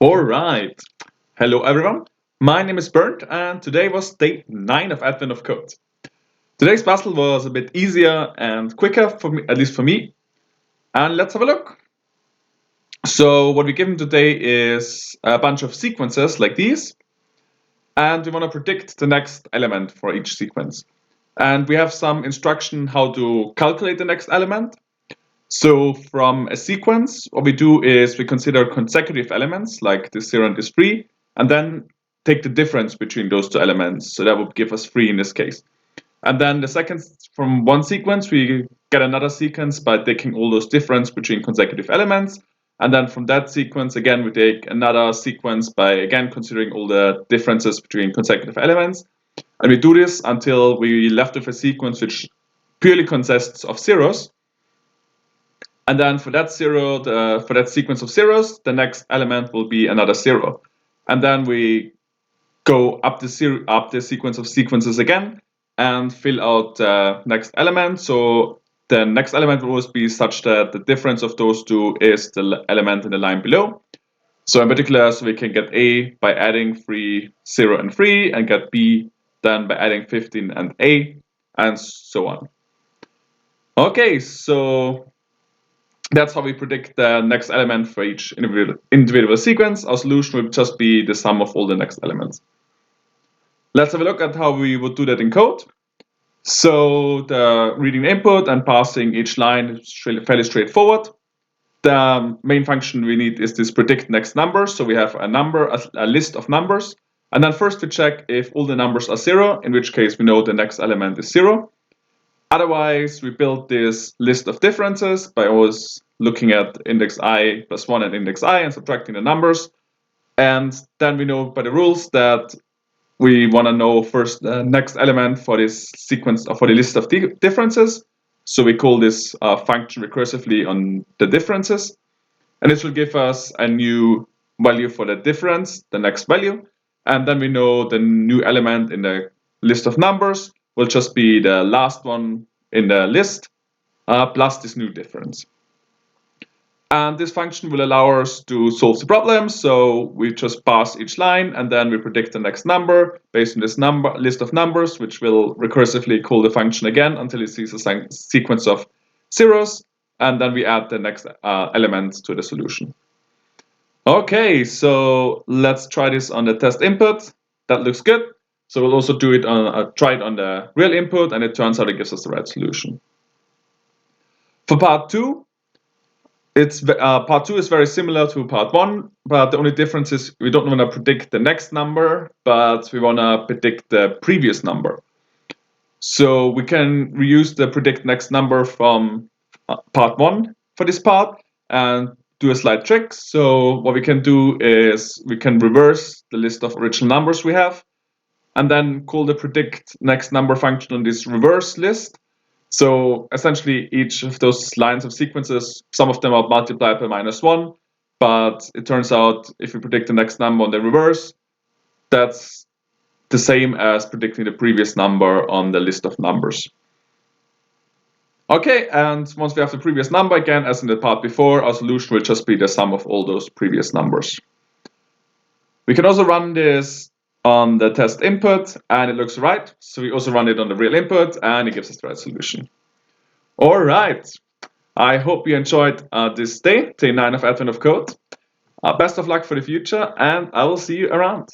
All right. Hello, everyone. My name is Bernd, and today was day 9 of Advent of Code. Today's puzzle was a bit easier and quicker for me, at least for me. And let's have a look. So what we're given today is a bunch of sequences like these, and we want to predict the next element for each sequence. And we have some instruction how to calculate the next element. So from a sequence, what we do is we consider consecutive elements like this 0 and this 3, and then take the difference between those two elements. So that would give us 3 in this case. And then the second, from one sequence, we get another sequence by taking all those difference between consecutive elements. And then from that sequence, again, we take another sequence by, again, considering all the differences between consecutive elements. And we do this until we left with a sequence which purely consists of zeros. And then for that for that sequence of zeros, the next element will be another 0. And then we go up the sequence of sequences again and fill out the next element. So the next element will always be such that the difference of those two is the element in the line below. So in particular, so we can get A by adding 3, 0, and 3, and get B then by adding 15 and A, and so on. Okay, so that's how we predict the next element for each individual sequence. Our solution would just be the sum of all the next elements. Let's have a look at how we would do that in code. So the reading input and passing each line is fairly straightforward. The main function we need is this predict next number. So we have a list of numbers. And then first we check if all the numbers are 0, in which case we know the next element is 0. Otherwise, we build this list of differences by always looking at index I plus 1 and index I and subtracting the numbers. And then we know by the rules that we want to know first the next element for this sequence or for the list of differences. So we call this function recursively on the differences. And this will give us a new value for the difference, the next value. And then we know the new element in the list of numbers will just be the last one in the list plus this new difference. And this function will allow us to solve the problem. So we just pass each line and then we predict the next number based on this list of numbers, which will recursively call the function again until it sees a sequence of zeros. And then we add the next element to the solution. Okay, so let's try this on the test input. That looks good. So we'll also do it try it on the real input, and it turns out it gives us the right solution. For part 2, part 2 is very similar to part 1, but the only difference is we don't want to predict the next number, but we want to predict the previous number. So we can reuse the predict next number from part 1 for this part and do a slight trick. So what we can do is we can reverse the list of original numbers we have and then call the predict next number function on this reverse list. So essentially each of those lines of sequences, some of them are multiplied by -1, but it turns out if we predict the next number on the reverse, that's the same as predicting the previous number on the list of numbers. Okay, and once we have the previous number, again, as in the part before, our solution will just be the sum of all those previous numbers. We can also run this on the test input, and it looks right. So we also run it on the real input, and it gives us the right solution. All right. I hope you enjoyed this day 9 of Advent of Code. Best of luck for the future, and I will see you around.